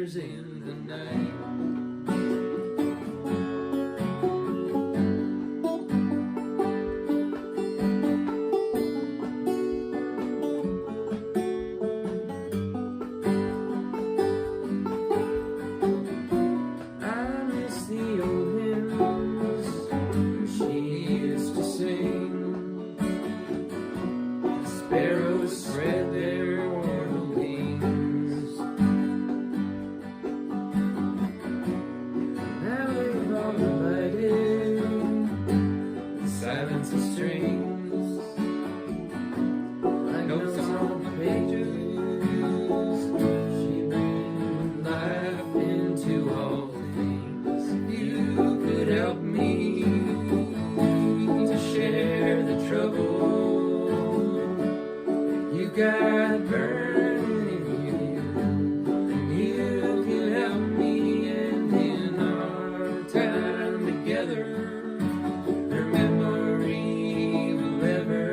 embers in the night. Spread their mortal wings. Now they've all divided, the silence of strings, like notes on the pages. She breathed life into all things. You could help me to share the trouble you got burning in you. You can help me, and in our time together, her memory will ever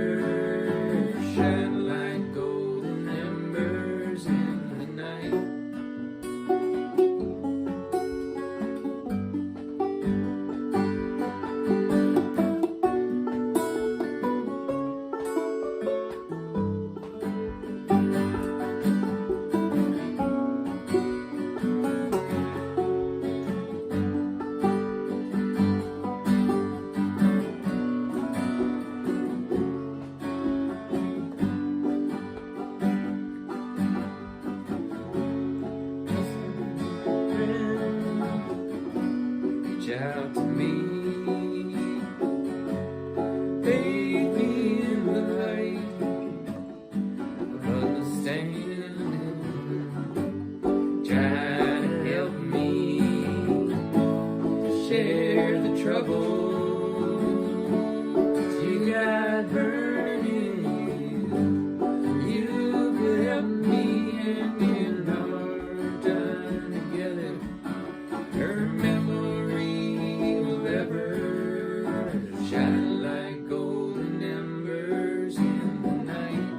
shine like golden embers in the night. Reach out to me, bathe me in the light of understanding. Try to help me to share the troubles you got burning. You could help me, and in our time together, her memory will ever shine like golden embers in the night.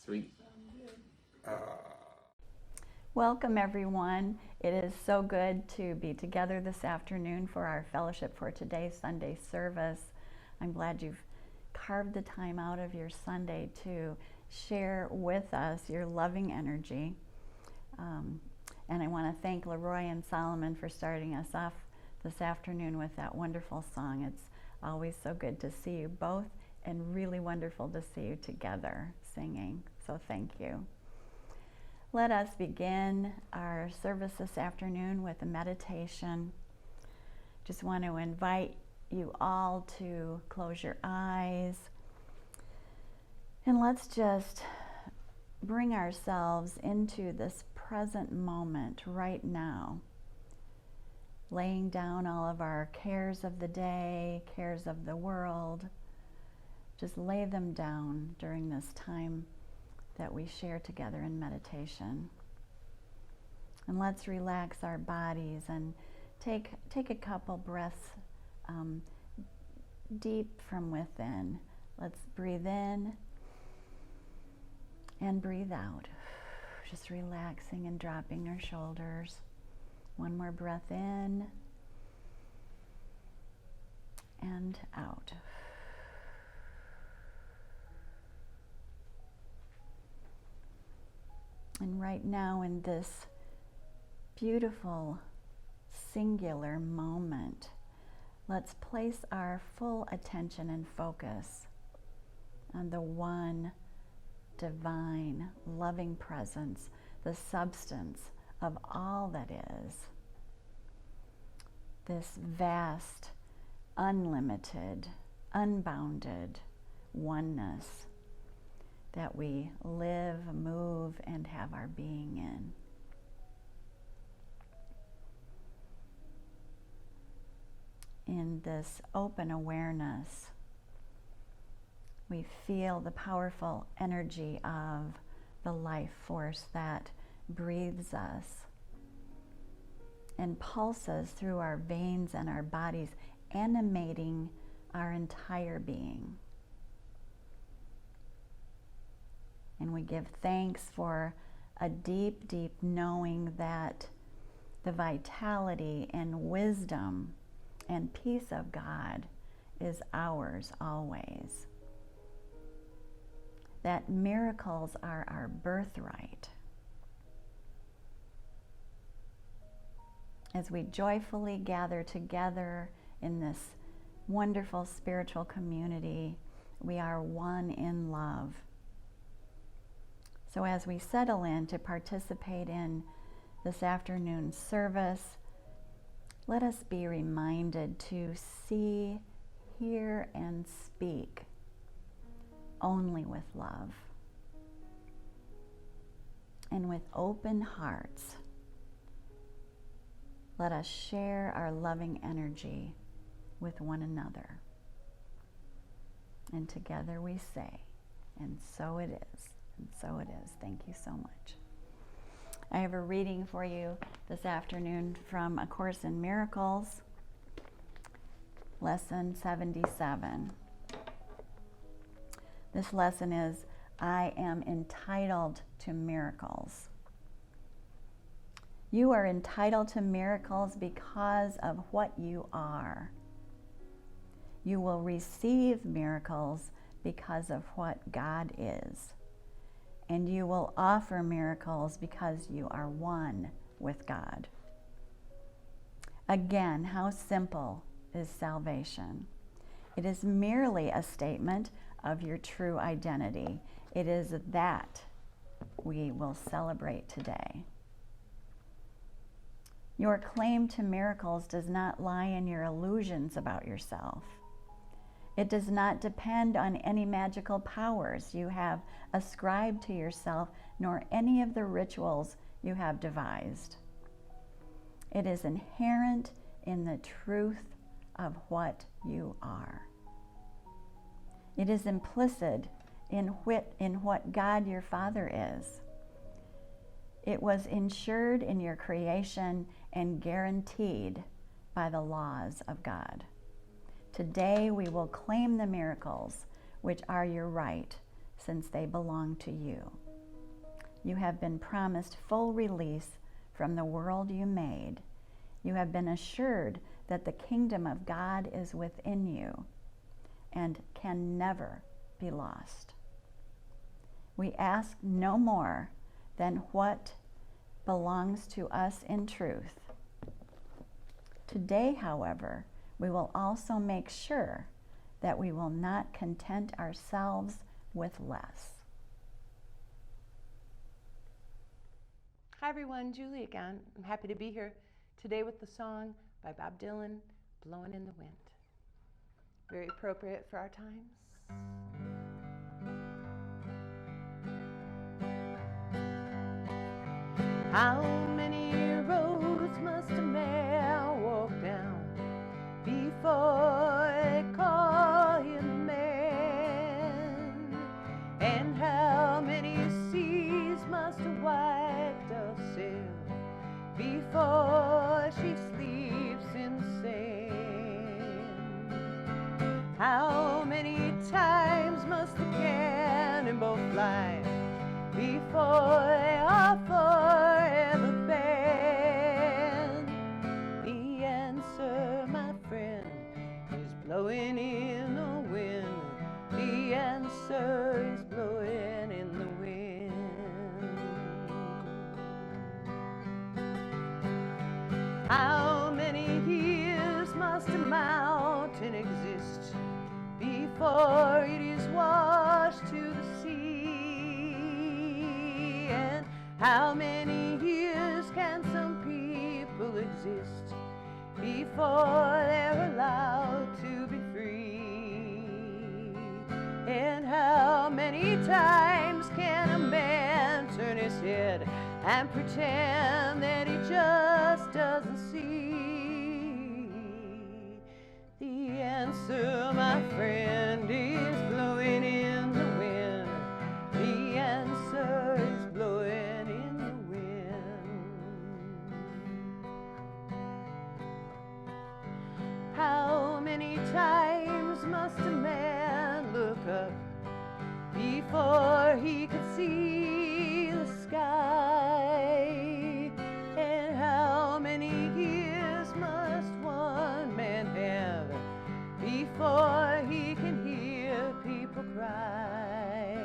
Sweet. Welcome, everyone. It is so good to be together this afternoon for our Fellowship for Today's Sunday service. I'm glad you've carved the time out of your Sunday to share with us your loving energy. And I want to thank Leroy and Solomon for starting us off this afternoon with that wonderful song. It's always so good to see you both, and really wonderful to see you together singing. So thank you. Let us begin our service this afternoon with a meditation. Just want to invite you all to close your eyes, and let's just bring ourselves into this present moment right now, laying down all of our cares of the day, cares of the world. Just lay them down during this time that we share together in meditation. And let's relax our bodies and take a couple breaths deep from within. Let's breathe in and breathe out. Just relaxing and dropping our shoulders. One more breath in and out. And right now, in this beautiful singular moment, let's place our full attention and focus on the one divine, loving presence, the substance of all that is. This vast, unlimited, unbounded oneness that we live have our being in. In this open awareness, we feel the powerful energy of the life force that breathes us and pulses through our veins and our bodies, animating our entire being. And we give thanks for a deep, deep knowing that the vitality and wisdom and peace of God is ours always. That miracles are our birthright. As we joyfully gather together in this wonderful spiritual community, we are one in love. So as we settle in to participate in this afternoon's service, let us be reminded to see, hear, and speak only with love. And with open hearts, let us share our loving energy with one another. And together we say, and so it is, and so it is. Thank you so much. I have a reading for you this afternoon from A Course in Miracles, Lesson 77. This lesson is, I am entitled to miracles. You are entitled to miracles because of what you are. You will receive miracles because of what God is. And you will offer miracles because you are one with God. Again, how simple is salvation? It is merely a statement of your true identity. It is that we will celebrate today. Your claim to miracles does not lie in your illusions about yourself. It does not depend on any magical powers you have ascribed to yourself, nor any of the rituals you have devised. It is inherent in the truth of what you are. It is implicit in what God your Father is. It was ensured in your creation and guaranteed by the laws of God. Today we will claim the miracles which are your right, since they belong to you. You have been promised full release from the world you made. You have been assured that the kingdom of God is within you and can never be lost. We ask no more than what belongs to us in truth. Today, however, we will also make sure that we will not content ourselves with less. Hi everyone, Julie again. I'm happy to be here today with the song by Bob Dylan, Blowing in the Wind. Very appropriate for our times. How many roads must a man walk down before they call him man? And how many seas must a white dove sail before she sleeps in sand? How many times must the cannonball fly before they are forever banned? The answer, my friend, is blowing in the wind. The answer is blowing in the wind. How many years must a mountain exist before it is washed to the sea? And how many years can some people exist before they're allowed to be free? And how many times can a man turn his head and pretend that he just doesn't see. The answer, my friend, is blowing in the wind. The answer is blowing in the wind. How many times must a man look up before he could see the sky? And how many years must one man have before he can hear people cry?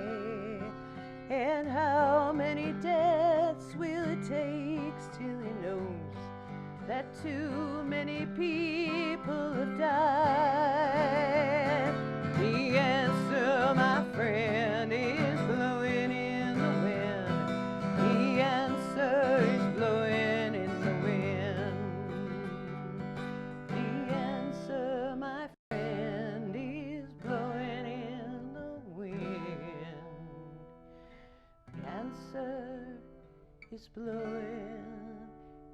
And how many deaths will it take till he knows that too many people have died? The answer, my friend, is blowing in the wind. The answer is blowing in the wind. The answer, my friend, is blowing in the wind. The answer is blowing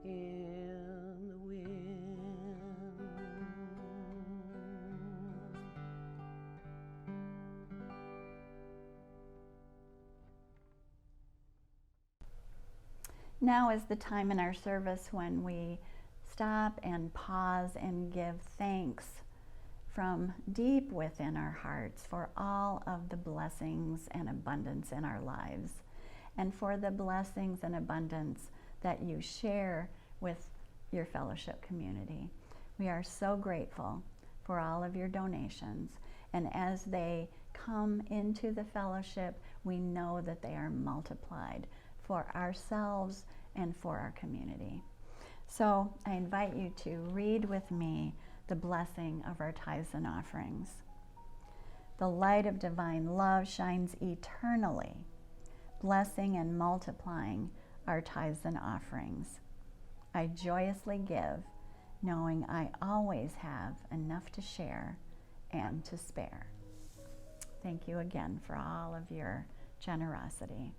in the wind. Now is the time in our service when we stop and pause and give thanks from deep within our hearts for all of the blessings and abundance in our lives, and for the blessings and abundance that you share with your fellowship community. We are so grateful for all of your donations, and as they come into the fellowship, we know that they are multiplied for ourselves and for our community. So I invite you to read with me the blessing of our tithes and offerings. The light of divine love shines eternally, blessing and multiplying our tithes and offerings. I joyously give, knowing I always have enough to share and to spare. Thank you again for all of your generosity.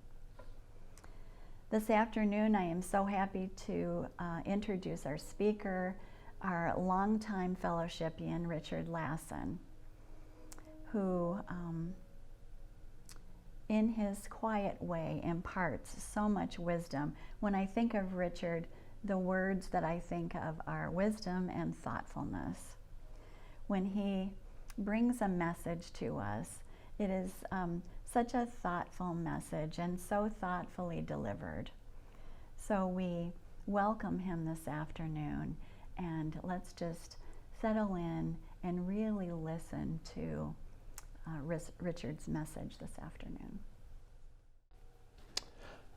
This afternoon, I am so happy to introduce our speaker, our longtime fellowshipian, Richard Lassen, who in his quiet way imparts so much wisdom. When I think of Richard, the words that I think of are wisdom and thoughtfulness. When he brings a message to us, it is such a thoughtful message and so thoughtfully delivered. So we welcome him this afternoon, and let's just settle in and really listen to Richard's message this afternoon.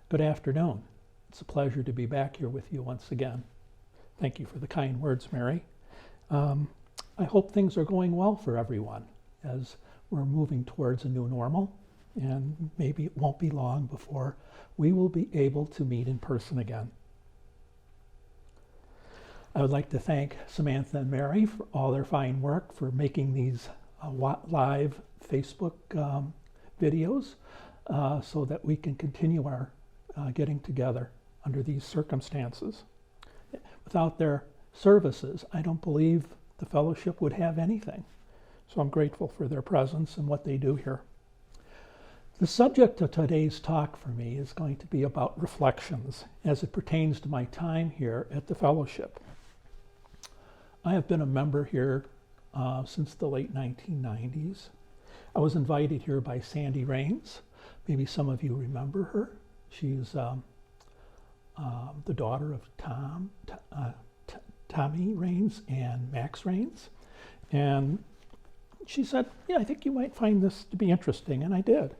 Good afternoon. It's a pleasure to be back here with you once again. Thank you for the kind words, Mary. I hope things are going well for everyone as we're moving towards a new normal, and maybe it won't be long before we will be able to meet in person again. I would like to thank Samantha and Mary for all their fine work for making these live Facebook videos so that we can continue our getting together under these circumstances. Without their services, I don't believe the fellowship would have anything. So I'm grateful for their presence and what they do here. The subject of today's talk for me is going to be about reflections as it pertains to my time here at the fellowship. I have been a member here since the late 1990s. I was invited here by Sandy Rains. Maybe some of you remember her. She's the daughter of Tommy Rains and Max Rains. And she said, yeah, I think you might find this to be interesting, and I did.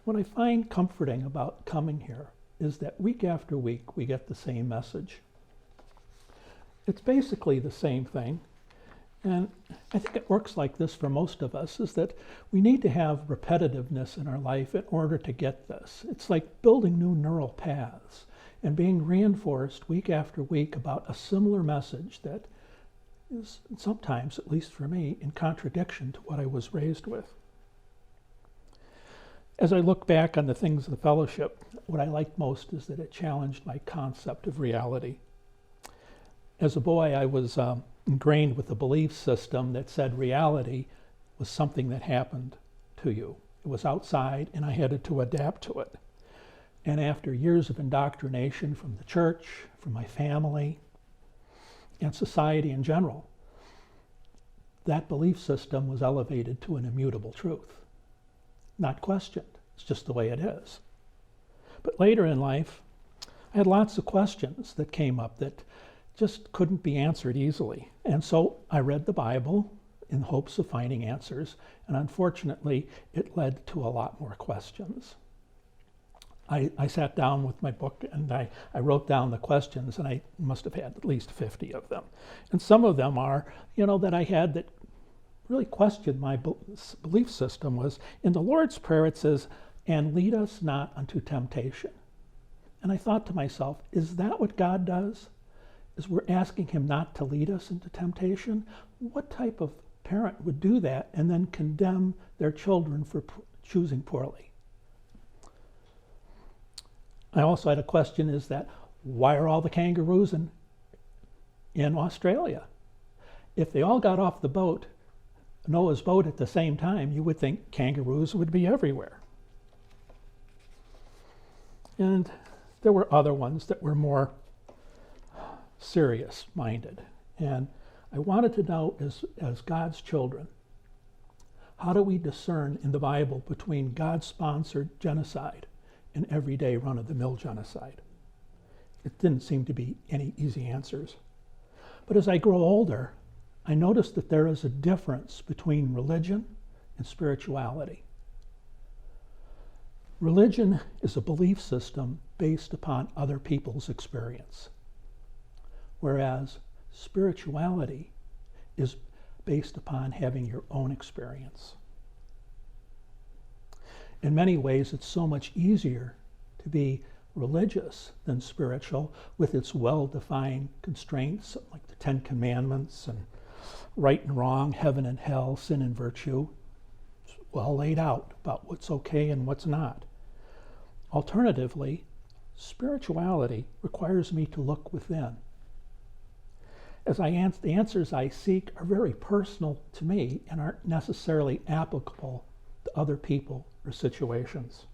What I find comforting about coming here is that week after week we get the same message. It's basically the same thing, and I think it works like this for most of us, is that we need to have repetitiveness in our life in order to get this. It's like building new neural paths and being reinforced week after week about a similar message that is sometimes, at least for me, in contradiction to what I was raised with. As I look back on the things of the fellowship, what I liked most is that it challenged my concept of reality. As a boy, I was ingrained with a belief system that said reality was something that happened to you. It was outside, and I had to adapt to it. And after years of indoctrination from the church, from my family, and society in general, that belief system was elevated to an immutable truth. Not questioned. It's just the way it is. But later in life, I had lots of questions that came up that just couldn't be answered easily. And so I read the Bible in hopes of finding answers, and unfortunately, it led to a lot more questions. I sat down with my book and I wrote down the questions, and I must have had at least 50 of them. And some of them are, that I had that really questioned my belief system was, in the Lord's Prayer it says, "And lead us not unto temptation." And I thought to myself, is that what God does? Is we're asking him not to lead us into temptation? What type of parent would do that and then condemn their children for choosing poorly? I also had a question, is that why are all the kangaroos in Australia? If they all got off the boat, Noah's boat at the same time, you would think kangaroos would be everywhere. And there were other ones that were more serious-minded. And I wanted to know, as God's children, how do we discern in the Bible between God-sponsored genocide and everyday run-of-the-mill genocide? It didn't seem to be any easy answers. But as I grow older, I noticed that there is a difference between religion and spirituality. Religion is a belief system based upon other people's experience, whereas spirituality is based upon having your own experience. In many ways, it's so much easier to be religious than spiritual, with its well-defined constraints like the Ten Commandments and right and wrong, heaven and hell, sin and virtue. It's well laid out about what's okay and what's not. Alternatively, spirituality requires me to look within. The answers I seek are very personal to me and aren't necessarily applicable to other people or situations.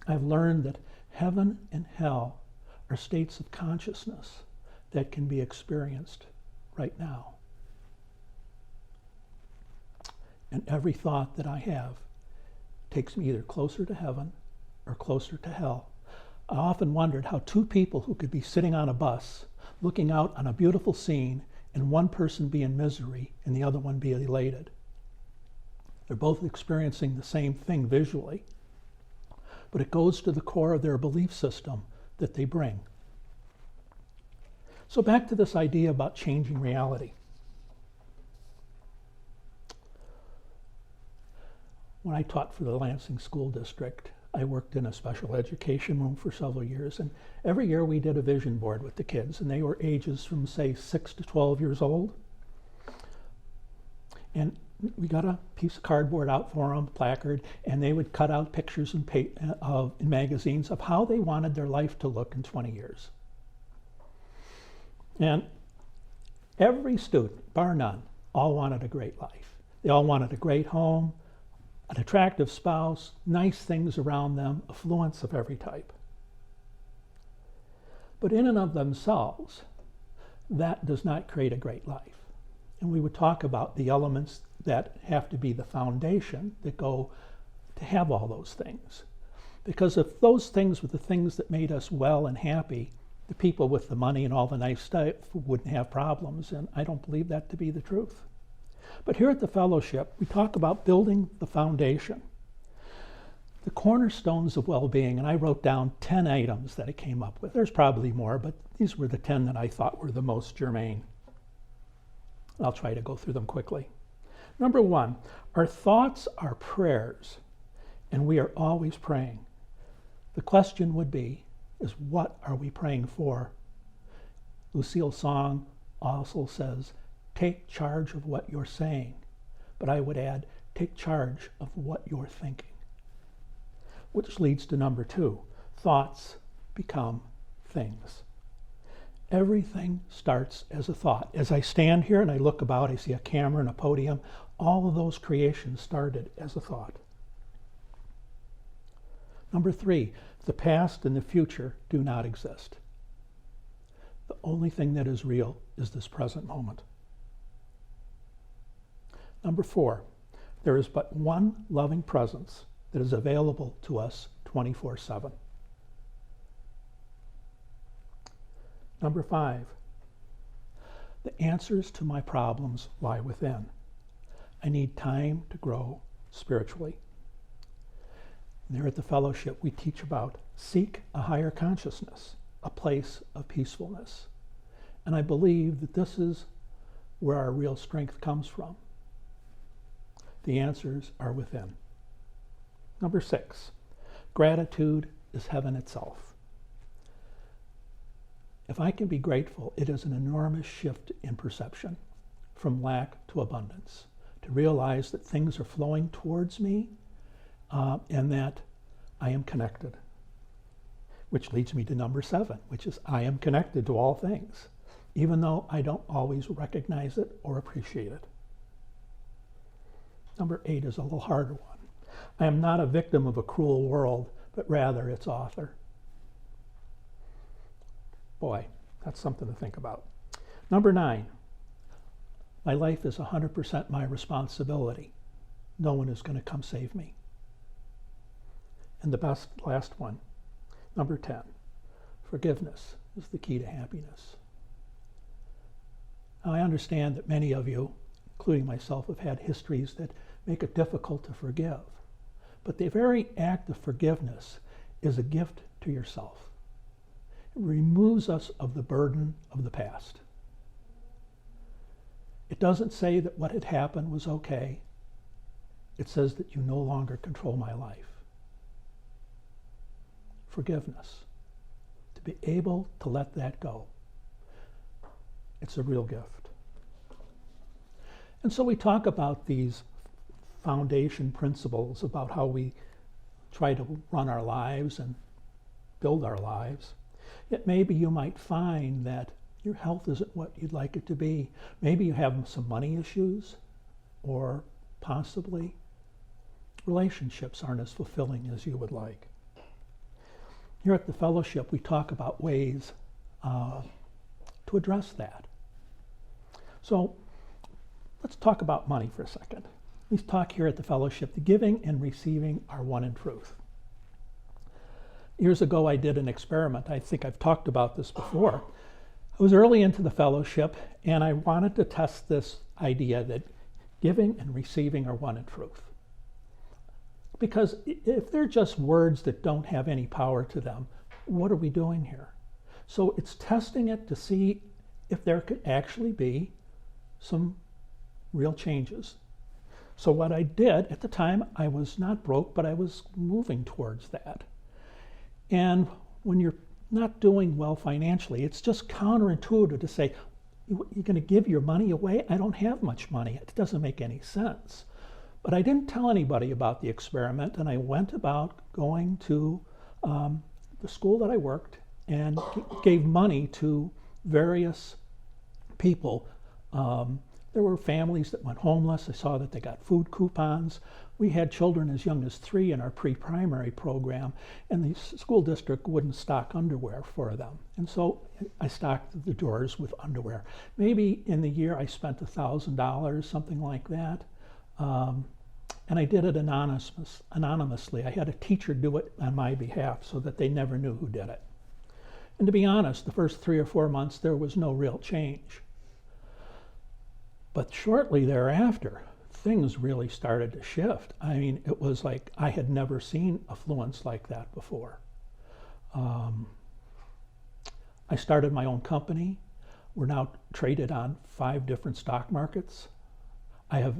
I've learned that heaven and hell are states of consciousness that can be experienced right now. And every thought that I have takes me either closer to heaven or closer to hell. I often wondered how two people who could be sitting on a bus looking out on a beautiful scene and one person be in misery and the other one be elated. They're both experiencing the same thing visually, but it goes to the core of their belief system that they bring. So back to this idea about changing reality. When I taught for the Lansing School District, I worked in a special education room for several years, and every year we did a vision board with the kids, and they were ages from, say, 6 to 12 years old. And we got a piece of cardboard out for them, placard, and they would cut out pictures in magazines of how they wanted their life to look in 20 years. And every student, bar none, all wanted a great life. They all wanted a great home, an attractive spouse, nice things around them, affluence of every type. But in and of themselves, that does not create a great life. And we would talk about the elements that have to be the foundation that go to have all those things. Because if those things were the things that made us well and happy, the people with the money and all the nice stuff wouldn't have problems, and I don't believe that to be the truth. But here at the fellowship, we talk about building the foundation, the cornerstones of well-being, and I wrote down 10 items that I came up with. There's probably more, but these were the 10 that I thought were the most germane. I'll try to go through them quickly. Number 1, our thoughts are prayers, and we are always praying. The question would be, is what are we praying for? Lucille Song also says, take charge of what you're saying. But I would add, take charge of what you're thinking. which leads to number 2. Thoughts become things. Everything starts as a thought. As I stand here and I look about, I see a camera and a podium. All of those creations started as a thought. Number 3, the past and the future do not exist. The only thing that is real is this present moment. Number 4, there is but one loving presence that is available to us 24/7. Number 5, the answers to my problems lie within. I need time to grow spiritually. There at the fellowship, we teach about seek a higher consciousness, a place of peacefulness. And I believe that this is where our real strength comes from. The answers are within. Number 6, gratitude is heaven itself. If I can be grateful, it is an enormous shift in perception from lack to abundance, to realize that things are flowing towards me and that I am connected. Which leads me to number 7, which is I am connected to all things, even though I don't always recognize it or appreciate it. Number 8 is a little harder one. I am not a victim of a cruel world, but rather its author. Boy, that's something to think about. Number 9, my life is 100% my responsibility. No one is going to come save me. And the last one, number 10, forgiveness is the key to happiness. Now, I understand that many of you, including myself, have had histories that make it difficult to forgive. But the very act of forgiveness is a gift to yourself. It removes us of the burden of the past. It doesn't say that what had happened was okay. It says that you no longer control my life. Forgiveness. To be able to let that go. It's a real gift. And so we talk about these foundation principles about how we try to run our lives and build our lives. Yet maybe you might find that your health isn't what you'd like it to be. Maybe you have some money issues, or possibly relationships aren't as fulfilling as you would like. Here at the fellowship, we talk about ways to address that. So let's talk about money for a second. We talk here at the fellowship, the giving and receiving are one in truth. Years ago, I did an experiment. I think I've talked about this before. I was early into the fellowship, and I wanted to test this idea that giving and receiving are one in truth. Because if they're just words that don't have any power to them, what are we doing here? So it's testing it to see if there could actually be some real changes. So what I did at the time, I was not broke, but I was moving towards that. And when you're not doing well financially, it's just counterintuitive to say, you're going to give your money away? I don't have much money. It doesn't make any sense. But I didn't tell anybody about the experiment, and I went about going to the school that I worked and gave money to various people. There were families that went homeless. I saw that they got food coupons. We had children as young as 3 in our pre-primary program, and the school district wouldn't stock underwear for them. And so I stocked the doors with underwear. Maybe in the year I spent $1,000, something like that. And I did it anonymously. I had a teacher do it on my behalf so that they never knew who did it. And to be honest, the first 3 or 4 months, there was no real change. But shortly thereafter, things really started to shift. I mean, it was like I had never seen affluence like that before. I started my own company. We're now traded on 5 different stock markets. I have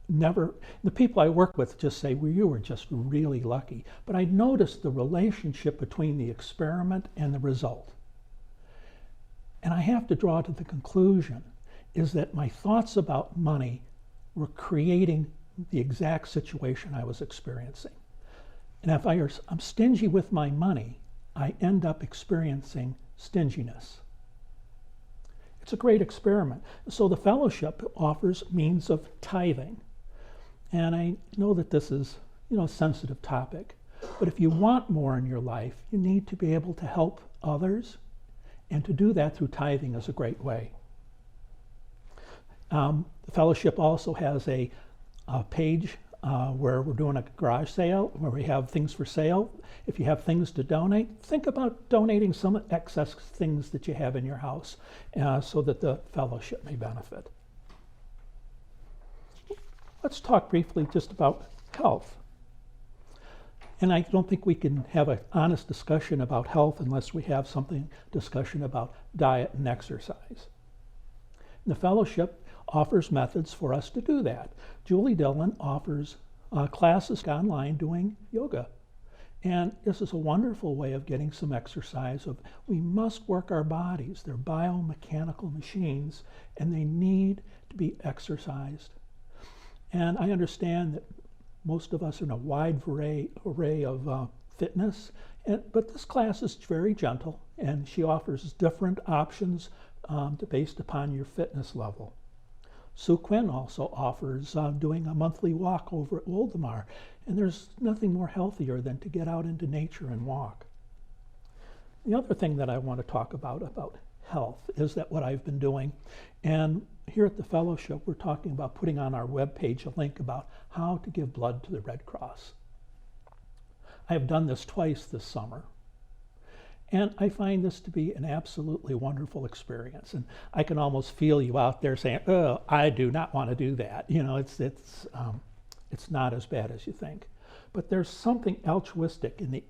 never, the people I work with just say, well, you were just really lucky. But I noticed the relationship between the experiment and the result. And I have to draw to the conclusion is that my thoughts about money were creating the exact situation I was experiencing. And if I'm stingy with my money, I end up experiencing stinginess. It's a great experiment. So the fellowship offers means of tithing. And I know that this is, a sensitive topic. But if you want more in your life, you need to be able to help others. And to do that through tithing is a great way. The fellowship also has a page where we're doing a garage sale, where we have things for sale. If you have things to donate, think about donating some excess things that you have in your house so that the fellowship may benefit. Let's talk briefly just about health. And I don't think we can have an honest discussion about health unless we have discussion about diet and exercise. And the fellowship offers methods for us to do that. Julie Dillon offers classes online doing yoga. And this is a wonderful way of getting some exercise. We must work our bodies. They're biomechanical machines, and they need to be exercised. And I understand that most of us are in a wide array of fitness, but this class is very gentle, and she offers different options based upon your fitness level. Sue Quinn also offers doing a monthly walk over at Woldemar, and there's nothing more healthier than to get out into nature and walk. The other thing that I want to talk about health is that what I've been doing, and here at the fellowship we're talking about putting on our webpage a link about how to give blood to the Red Cross. I have done this twice this summer, and I find this to be an absolutely wonderful experience. And I can almost feel you out there saying, "Oh, I do not want to do that." It's not as bad as you think. But there's something altruistic in the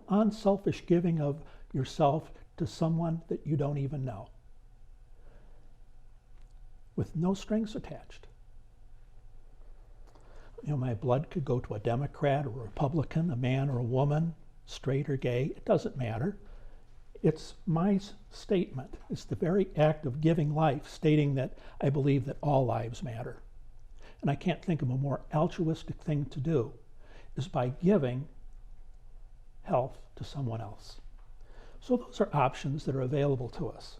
unselfish giving of yourself to someone that you don't even know, with no strings attached. My blood could go to a Democrat or a Republican, a man or a woman, straight or gay. It doesn't matter. It's my statement. It's the very act of giving life, stating that I believe that all lives matter. And I can't think of a more altruistic thing to do is by giving health to someone else. So those are options that are available to us.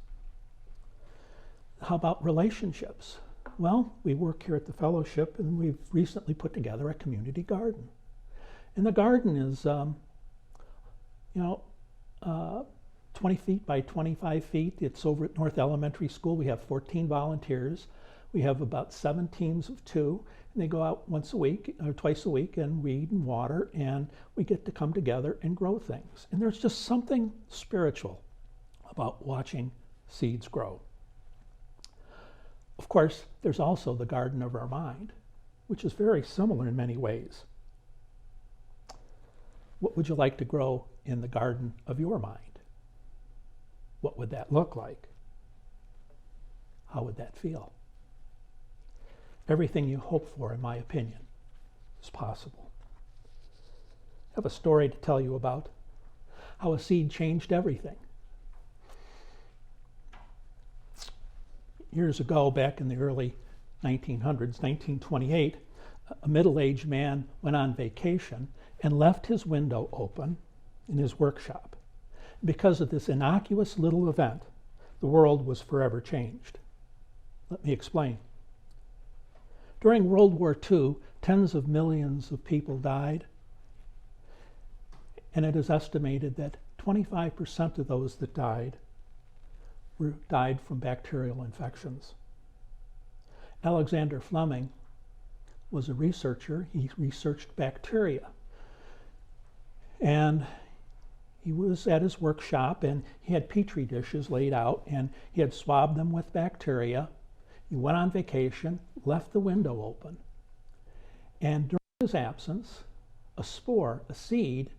How about relationships? Well, we work here at the fellowship, and we've recently put together a community garden. And the garden is, 20 feet by 25 feet. It's over at North Elementary School. We have 14 volunteers. We have about 7 teams of 2, and they go out once a week or twice a week and weed and water, and we get to come together and grow things. And there's just something spiritual about watching seeds grow. Of course, there's also the garden of our mind, which is very similar in many ways. What would you like to grow in the garden of your mind? What would that look like? How would that feel? Everything you hope for, in my opinion, is possible. I have a story to tell you about how a seed changed everything. Years ago, back in the early 1900s, 1928, a middle-aged man went on vacation and left his window open in his workshop. Because of this innocuous little event, the world was forever changed. Let me explain. During World War II, tens of millions of people died, and it is estimated that 25% of those that died from bacterial infections. Alexander Fleming was a researcher. He researched bacteria. And he was at his workshop, and he had petri dishes laid out, and he had swabbed them with bacteria. He went on vacation, left the window open, and during his absence, a spore, a seed,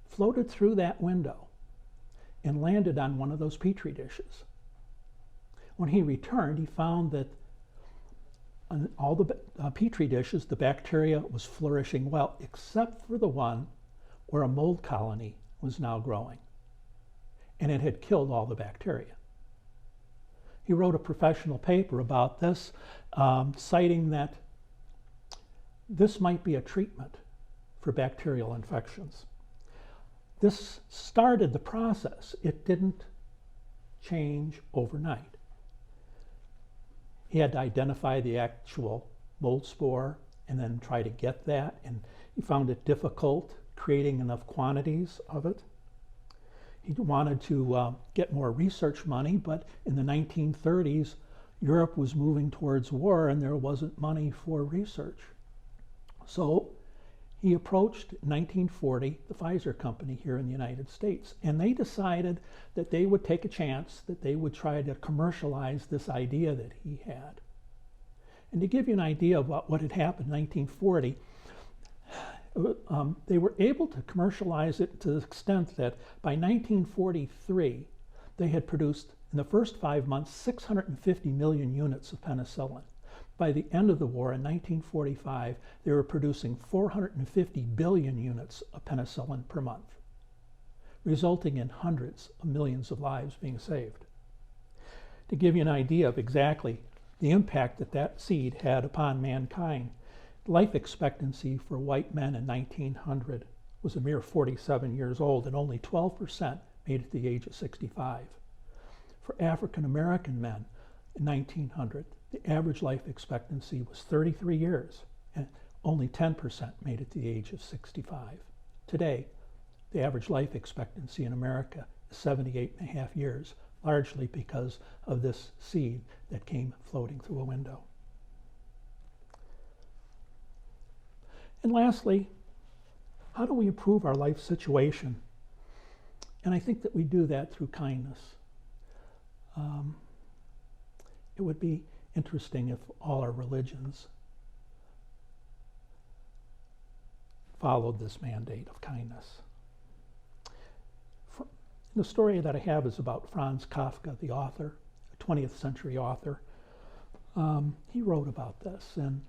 floated through that window and landed on one of those petri dishes. When he returned, he found that on all the petri dishes, the bacteria was flourishing well, except for the one where a mold colony was now growing, and it had killed all the bacteria. He wrote a professional paper about this, citing that this might be a treatment for bacterial infections. This started the process. It didn't change overnight. He had to identify the actual mold spore and then try to get that, and he found it difficult creating enough quantities of it. He wanted to get more research money, but in the 1930s, Europe was moving towards war and there wasn't money for research. So he approached, in 1940, the Pfizer company here in the United States, and they decided that they would take a chance, that they would try to commercialize this idea that he had. And to give you an idea of what had happened in 1940, they were able to commercialize it to the extent that by 1943, they had produced, in the first 5 months, 650 million units of penicillin. By the end of the war in 1945, they were producing 450 billion units of penicillin per month, resulting in hundreds of millions of lives being saved. To give you an idea of exactly the impact that that seed had upon mankind, life expectancy for white men in 1900 was a mere 47 years old, and only 12% made it to the age of 65. For African American men in 1900, the average life expectancy was 33 years, and only 10% made it to the age of 65. Today, the average life expectancy in America is 78.5 years, largely because of this seed that came floating through a window. And lastly, how do we improve our life situation? And I think that we do that through kindness. It would be interesting if all our religions followed this mandate of kindness. The story that I have is about Franz Kafka, the author, a 20th century author. He wrote about this, and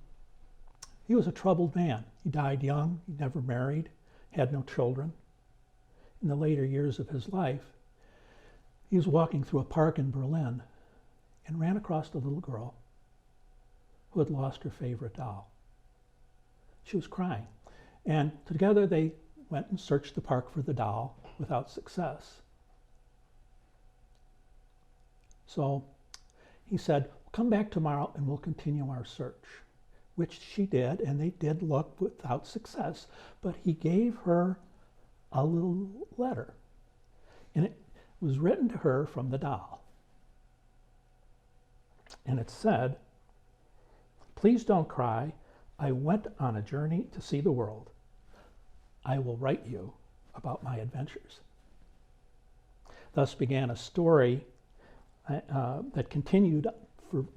he was a troubled man. He died young, he never married, had no children. In the later years of his life, he was walking through a park in Berlin and ran across a little girl who had lost her favorite doll. She was crying, and together they went and searched the park for the doll without success. So he said, "Come back tomorrow and we'll continue our search," which she did, and they did look without success. But he gave her a little letter, and it was written to her from the doll. And it said, "Please don't cry. I went on a journey to see the world. I will write you about my adventures." Thus began a story that continued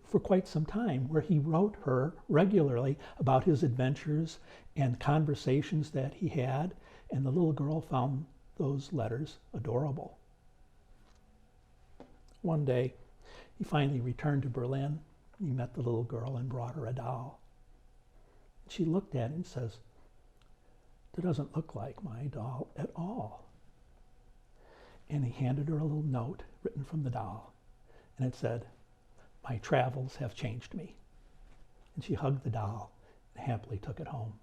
for quite some time, where he wrote her regularly about his adventures and conversations that he had, and the little girl found those letters adorable. One day, he finally returned to Berlin. He met the little girl and brought her a doll. She looked at it and says, "That doesn't look like my doll at all." And he handed her a little note written from the doll, and it said, "My travels have changed me." And she hugged the doll and happily took it home.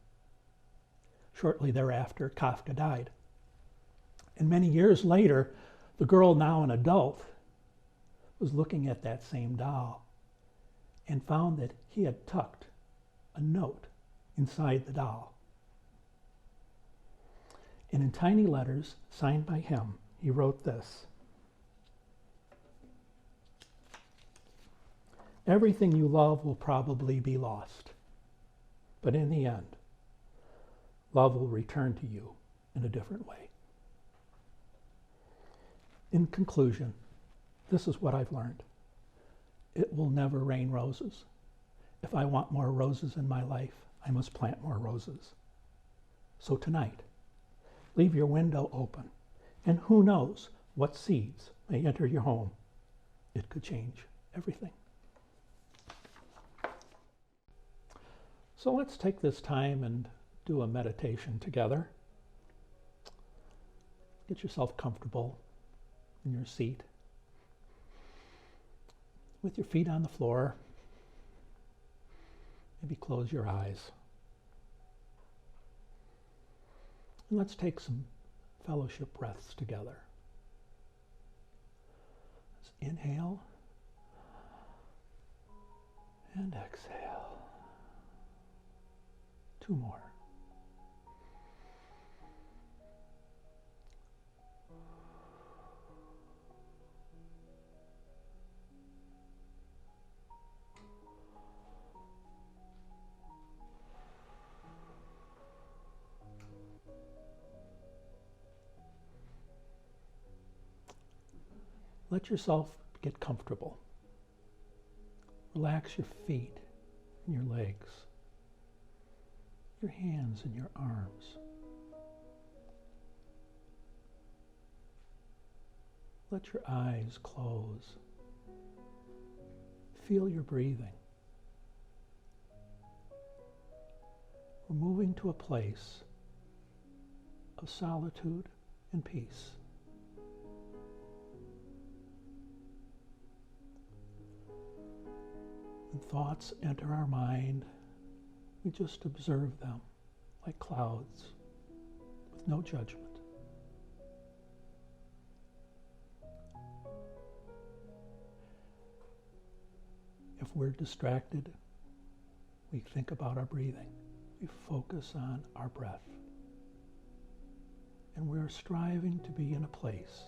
Shortly thereafter, Kafka died. And many years later, the girl, now an adult, was looking at that same doll and found that he had tucked a note inside the doll. And in tiny letters, signed by him, he wrote this: "Everything you love will probably be lost, but in the end, love will return to you in a different way." In conclusion, this is what I've learned. It will never rain roses. If I want more roses in my life, I must plant more roses. So tonight, leave your window open, and who knows what seeds may enter your home. It could change everything. So let's take this time and do a meditation together. Get yourself comfortable in your seat, with your feet on the floor. Maybe close your eyes. And let's take some fellowship breaths together. Let's inhale and exhale. 2 more. Let yourself get comfortable. Relax your feet and your legs, your hands and your arms. Let your eyes close. Feel your breathing. We're moving to a place of solitude and peace. When thoughts enter our mind, we just observe them like clouds with no judgment. If we're distracted, we think about our breathing. We focus on our breath. And we're striving to be in a place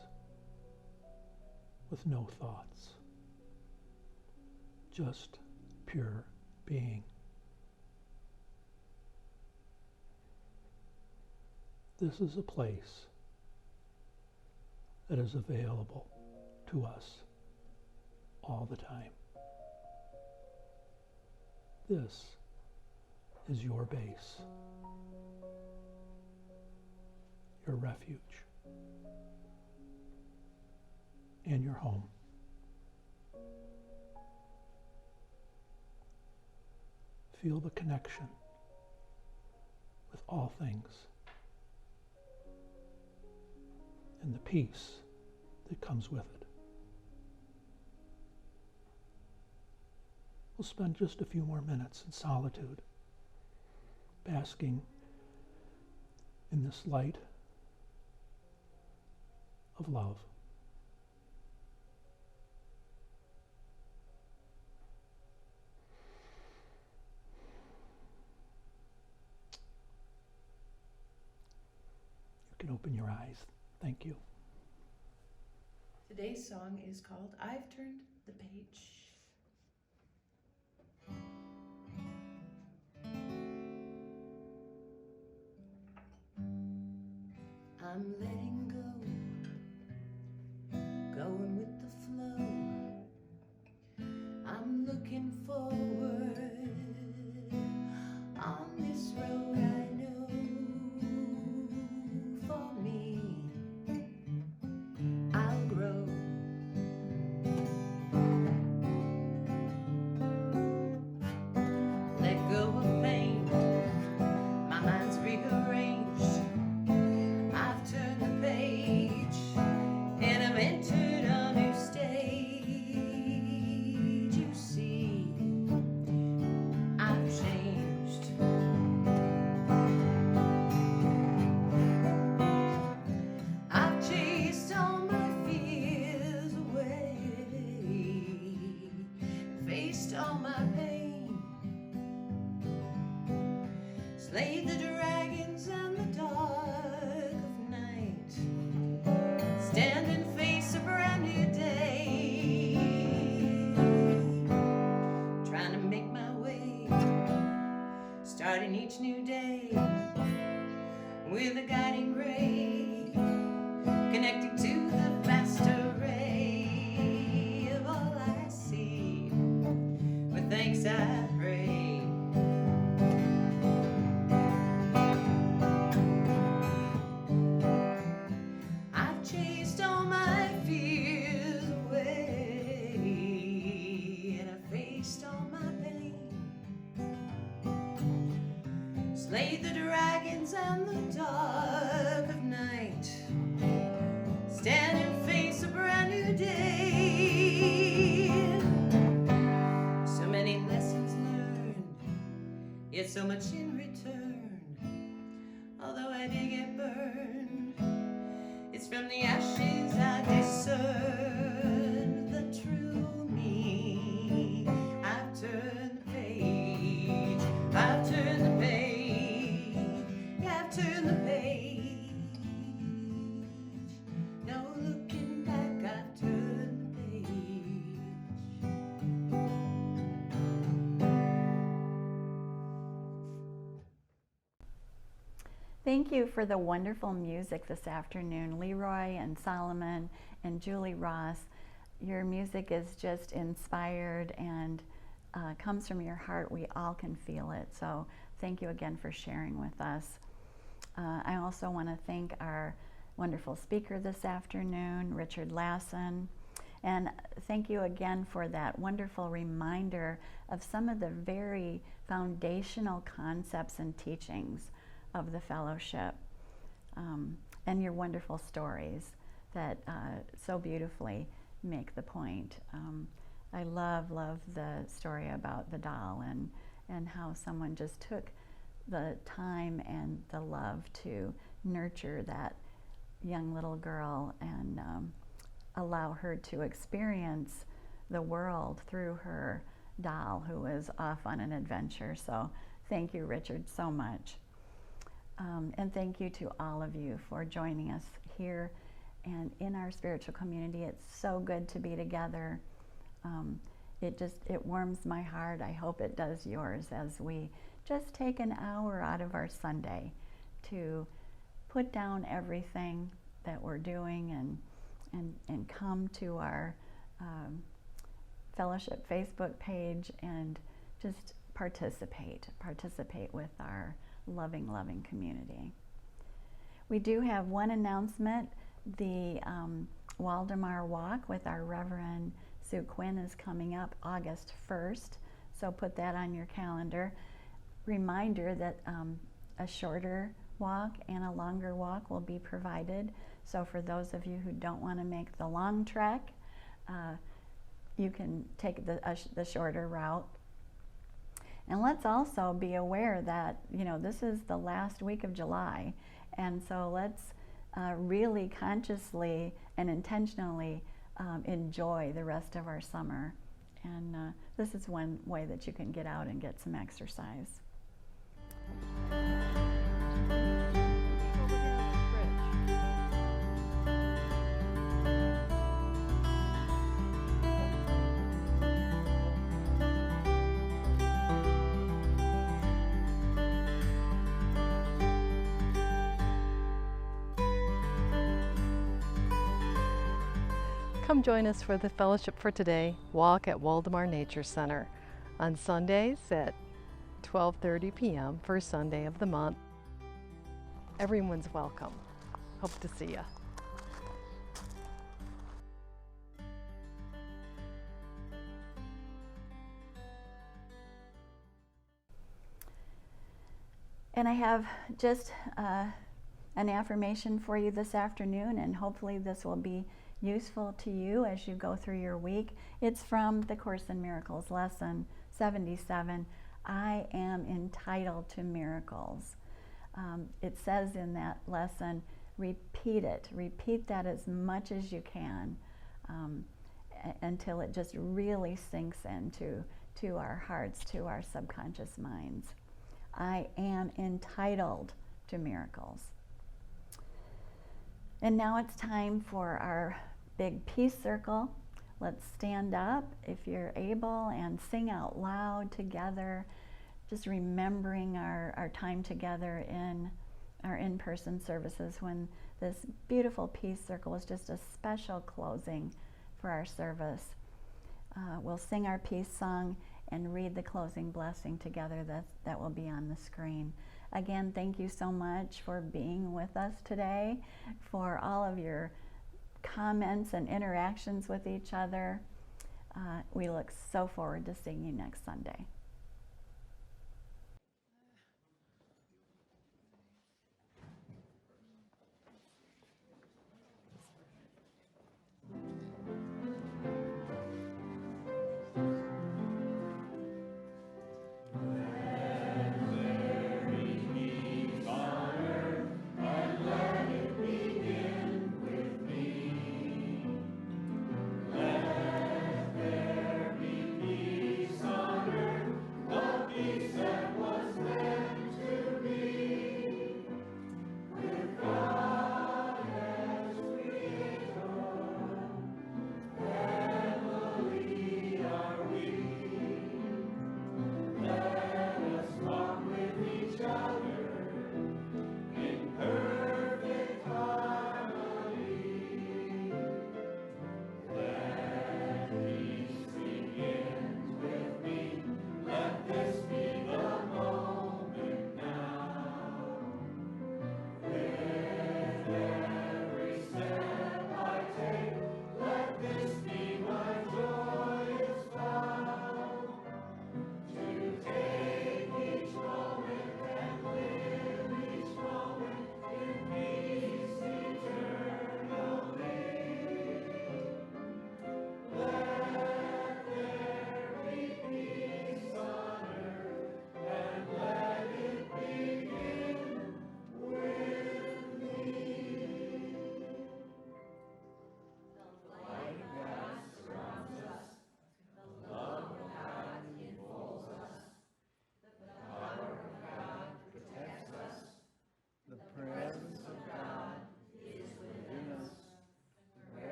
with no thoughts, just pure being. This is a place that is available to us all the time. This is your base, your refuge, and your home. Feel the connection with all things and the peace that comes with it. We'll spend just a few more minutes in solitude, basking in this light of love. You can open your eyes. Thank you. Today's song is called I've Turned the Page. I'm letting go, going with the flow. I'm looking forward on this road I know. For me, I'll grow. Let go of pain, my mind's rearranged. I've turned the page, and I've entered a new stage. You see, I've changed. I've chased all my fears away, faced all my pain, slayed the dragons and the dark of night, stand and face a brand new day, trying to make my way, starting each new day with a guiding ray, connecting to the vast array of all I see. With thanks I pray. I've chased all my fears away, and I faced all my pain, slayed the dragons and the dark of night, stand and face a brand new day. So many lessons learned, yet so much in return. Although I did get burned, burn. It's from the ashes I discern the true me. I've turned the page, I've turned the page, yeah, I've turned the page. No looking back, I've turned the page. Thank you for the wonderful music this afternoon, Leroy and Solomon and Julie Ross. Your music is just inspired and comes from your heart. We all can feel it. So thank you again for sharing with us. I also want to thank our wonderful speaker this afternoon, Richard Lassen. And thank you again for that wonderful reminder of some of the very foundational concepts and teachings of the fellowship, and your wonderful stories that so beautifully make the point. I love the story about the doll and how someone just took the time and the love to nurture that young little girl and allow her to experience the world through her doll, who was off on an adventure. So thank you, Richard, so much. And thank you to all of you for joining us here and in our spiritual community. It's so good to be together. It warms my heart. I hope it does yours as we just take an hour out of our Sunday to put down everything that we're doing and come to our fellowship Facebook page and just participate with our loving community. We do have one announcement. The Waldemar Walk with our Reverend Sue Quinn is coming up August 1st, so put that on your calendar. Reminder that a shorter walk and a longer walk will be provided, so for those of you who don't want to make the long trek, you can take the shorter route. And let's also be aware that, you know, this is the last week of July, and so let's really consciously and intentionally enjoy the rest of our summer. And this is one way that you can get out and get some exercise. Come join us for the Fellowship for Today walk at Waldemar Nature Center on Sundays at 12:30 p.m. first Sunday of the month. Everyone's welcome. Hope to see you. And I have just an affirmation for you this afternoon, and hopefully this will be useful to you as you go through your week. It's from the Course in Miracles, lesson 77. I am entitled to miracles. It says in that lesson, repeat it. Repeat that as much as you can until it just really sinks into our hearts, to our subconscious minds. I am entitled to miracles. And now it's time for our big peace circle. Let's stand up if you're able and sing out loud together, just remembering our time together in our in-person services when this beautiful peace circle is just a special closing for our service. We'll sing our peace song and read the closing blessing together that will be on the screen. Again, thank you so much for being with us today, for all of your comments and interactions with each other. We look so forward to seeing you next Sunday.